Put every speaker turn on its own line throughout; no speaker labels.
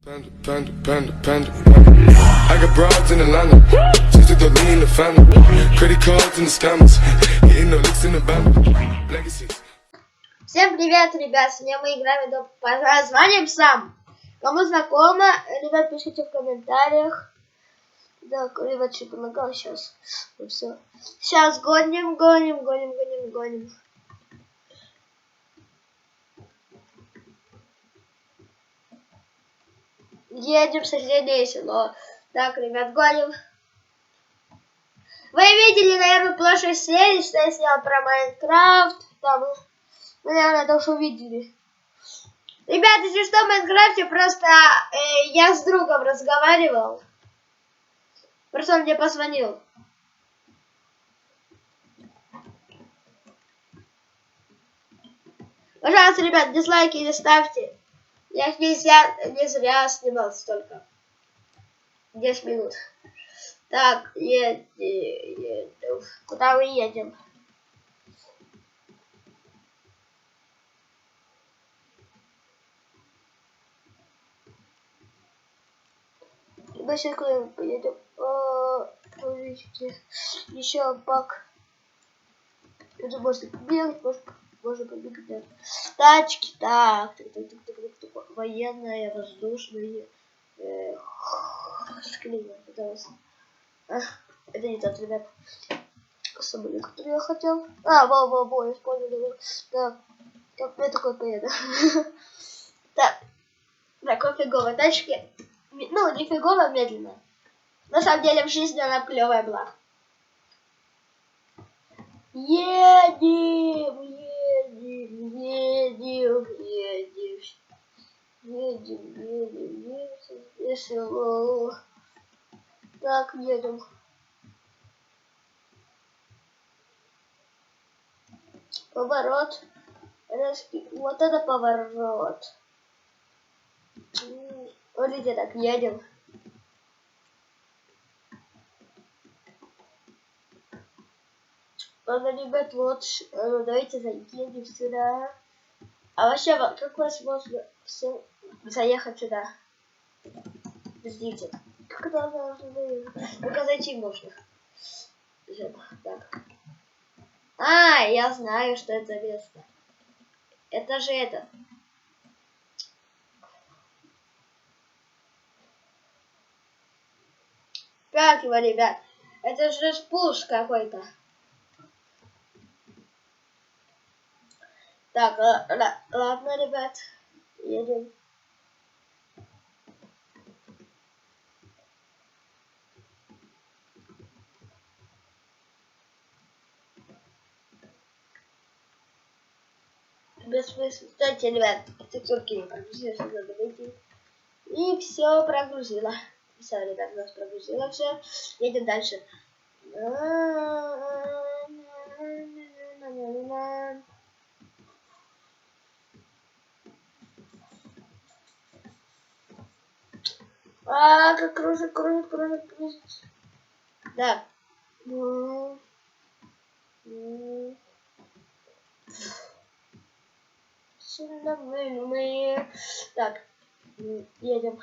Panda, panda, panda, panda. I got broads in Atlanta. Just took the lean in the family. Credit cards and the scammers. Hitting the licks in the band. Legacies.
Всем привет, ребят! Сегодня мы играем под названием «Сам». Кому знакомо, ребят, пишите в комментариях. Так, ребят, что помогал сейчас. Ну, все. Сейчас гоним. Едем в соседнее село. Так, ребят, гоним. Вы видели, наверное, в прошлой серии, что я снял про Майнкрафт. Там, вы, наверное, это уже видели. Ребят, если что, в Майнкрафте просто я с другом разговаривал. Просто он мне позвонил. Пожалуйста, ребят, дизлайки не ставьте. Я их не зря снимал столько. 10 минут. Так, едем. Куда мы едем? Мы сейчас куда поедем? Подождите. Еще пак. Это можно побегать, можно побегать. Да. Тачки, так. Военная, воздушная. Склеиваем, пыталась. Это не тот, ребят. Самолет, который я хотел. Во, я вспомнил. Так, как я такой поеду. Так, такой фиговой тачки. Ну, не фигово, медленно. На самом деле в жизни она клевая была. Едем весело. Так, едем. Поворот. Вот это поворот. Смотрите, так, едем. Ладно, ребят, вот, давайте заедем сюда. А вообще, как вас можно заехать сюда? Ждите. Как это можно заехать? Только зайти можно. Так. Я знаю, что это место. Это же это. Как его, ребят? Это же спуск какой-то. Так, ладно, ребят. Едем. Кстати, ребят, текстурки не прогрузились, надо выйти. И все прогрузило. Все, ребят, у нас прогрузило все. Едем дальше. Как кружит. Да. Мы... Так, едем.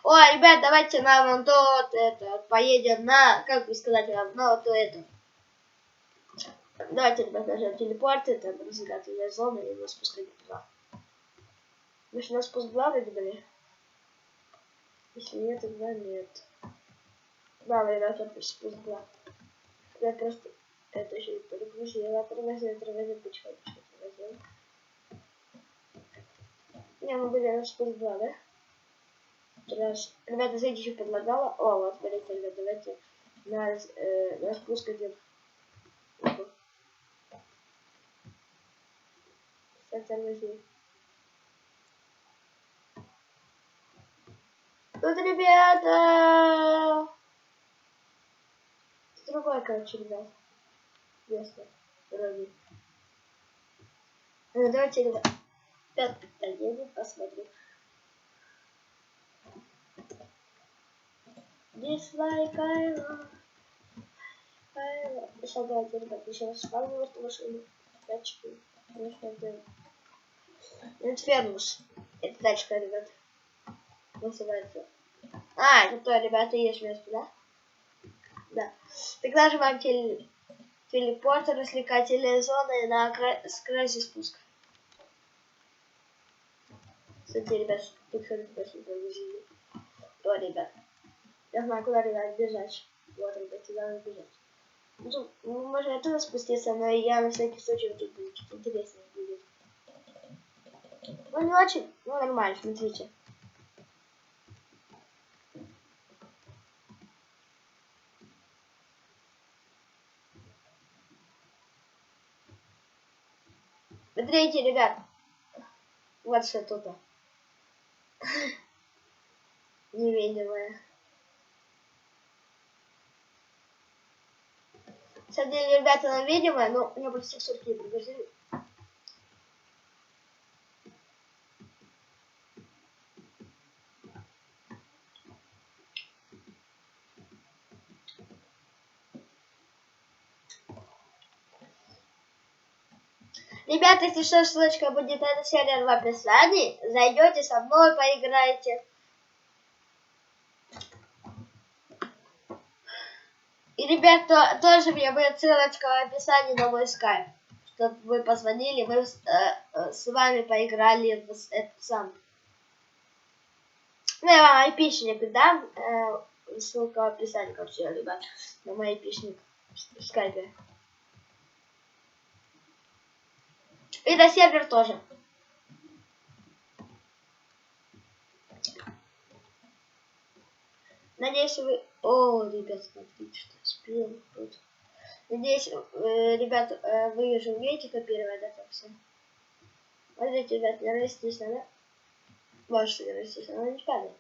Ой, ребят, давайте на вон тот, это, поедем на, как бы сказать, на вот это. Давайте, ребят, нажмем телепорт, это развлекательная зона, и мы спускаем туда. Мы же на спуск главный были? Если нет, тогда нет. Да, ребят, это спуск главный. Я просто это еще и перегрузила, тормозил, почему. Не, мы были на спуск главный, да? Ребята, зайди еще предлагала. О, вот, смотрите, ребят, давайте на спуск идем. Тормози. Тут, ребята! Другое, короче, ребят. Место. Вроде. Давайте, ребят. Поедем, посмотрим. Dislike I love. Сейчас, давайте, ребят, еще раз спавним эту машину. Тачки. Конечно, это Инфернус. Это тачка, ребят. называется. А, это то, ребята, есть место, да? Да. Так нажимаем телепорт, развлекательная зона и на скорости спуска. Кстати, ребят, подходит после повезения. О, ребят. Я знаю, куда, ребят, бежать. Вот, ребят, сюда надо бежать. Ну, можно оттуда спуститься, но я на всякий случай тут будет интересно будет. Ну, не очень, ну, нормально, смотрите. Смотрите, ребят. Вот что тут. Невидимое. На самом деле, ребята, она видимая, но у меня просто текстурки не прогрузили. Ребята, если что, ссылочка будет на этот сервер в описании. Зайдете со мной, поиграете. И, ребят, тоже у меня будет ссылочка в описании на мой скайп. Чтобы вы позвонили, мы с вами поиграли в этот сам. Ну, я вам айпишник дам. Ссылка в описании, короче, ребят, на мой айпишник в скайпе. И на сервер тоже. Надеюсь, вы... О, ребят, смотрите, что я спел тут. Надеюсь, ребят, вы уже умеете копировать это все. Смотрите, ребят, не растись надо. Можете не растись, но не падает.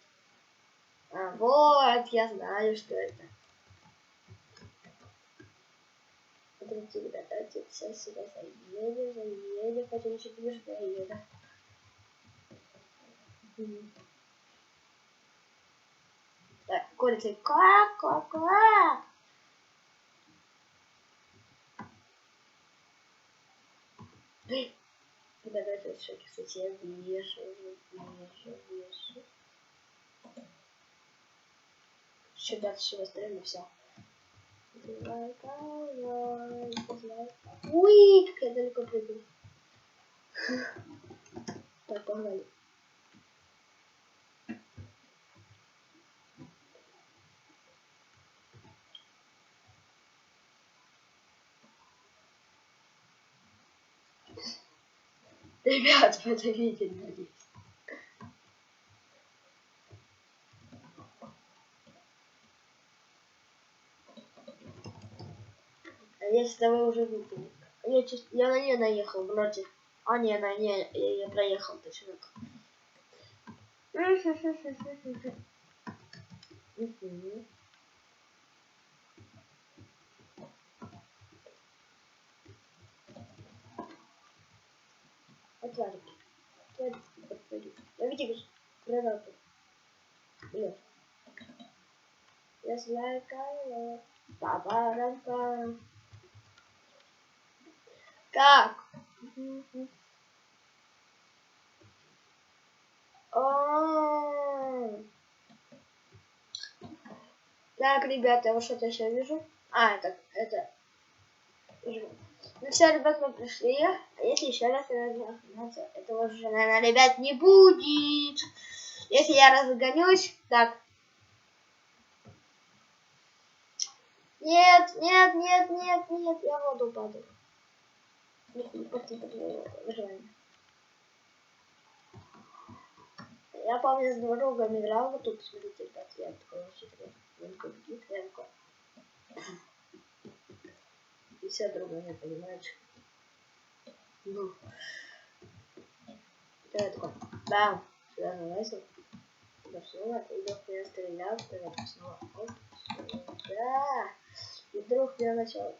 А, вот, я знаю, что это. Смотрите, ребят, давайте сейчас сюда заедем, хотя еще ближе доедем. Так, курица, как. Ребята, давайте еще, кстати, я вешу. Сюда строим, и все. Ui, как я далеко прыгаю. Так, погнали. Ребят, вы это видели, надеюсь. А если вы уже видели? Я на нее наехал, вроде. А, не, я проехал, точно. Отварки. Видите, гранату. Блин. Just like I love. Па-па-рам-пам. Как? Так, ребята, вот что-то еще вижу. А, это. Ну все, ребят, мы пришли. А если еще раз этого уже, наверное, ребят, не будет. Если я разгонюсь, так. Нет, я в воду падаю. Я помню, с другом играл вот тут, смотрите, ребят, я такой секрет. И все друга не понимают. Ну. Я такой, бам, сюда залазил. Снова, и вдруг меня стрелял, снова, оп, да. И вдруг я начинал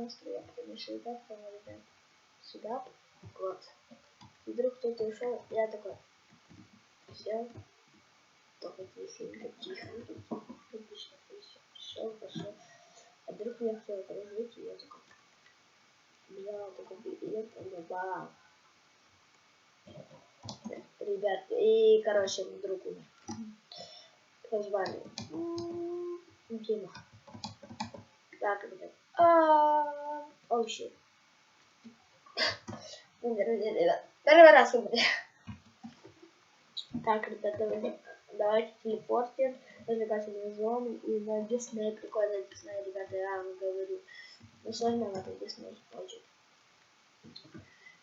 стрелять, потому что так, ребят, сюда, вот. И вдруг кто-то ушел, я такой, сел, только тихо, пошел. А вдруг меня хотел окружить, и я такой, взял такой билет, и бам. Ребят, и, короче, вдруг умер. Что с вами? Дима. Так, ребят. Оу, щит. Первый раз смотрю. Так, ребята, давайте телепортим, развлекательную зону и на Дисней. Прикольно Дисней, ребята, я вам говорю. Ну, сложновато Дисней очень.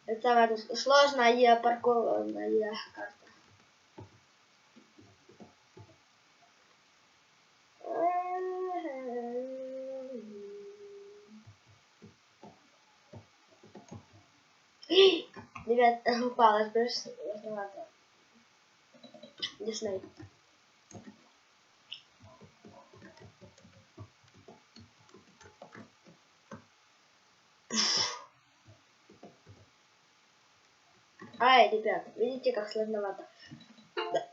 Это сложная паркованная карта. Ребят, упала, сложновато. Дисней. Ай, ребят, видите, как сложновато. Да.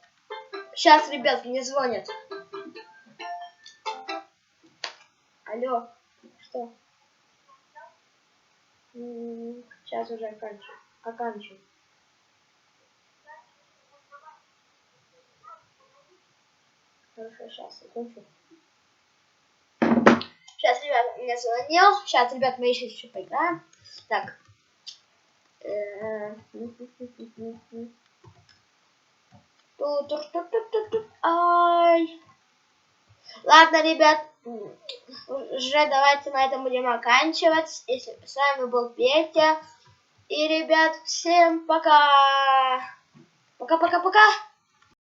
Сейчас, ребят, мне звонят. Алло, что? Сейчас уже оканчиваю. Хорошо, сейчас окончу. Сейчас, ребят, меня звонил. Сейчас, ребят, мы еще поиграем. Так. Ай. Ладно, ребят, уже давайте на этом будем оканчивать. С вами был Петя. И, ребят, всем пока. Пока-пока-пока.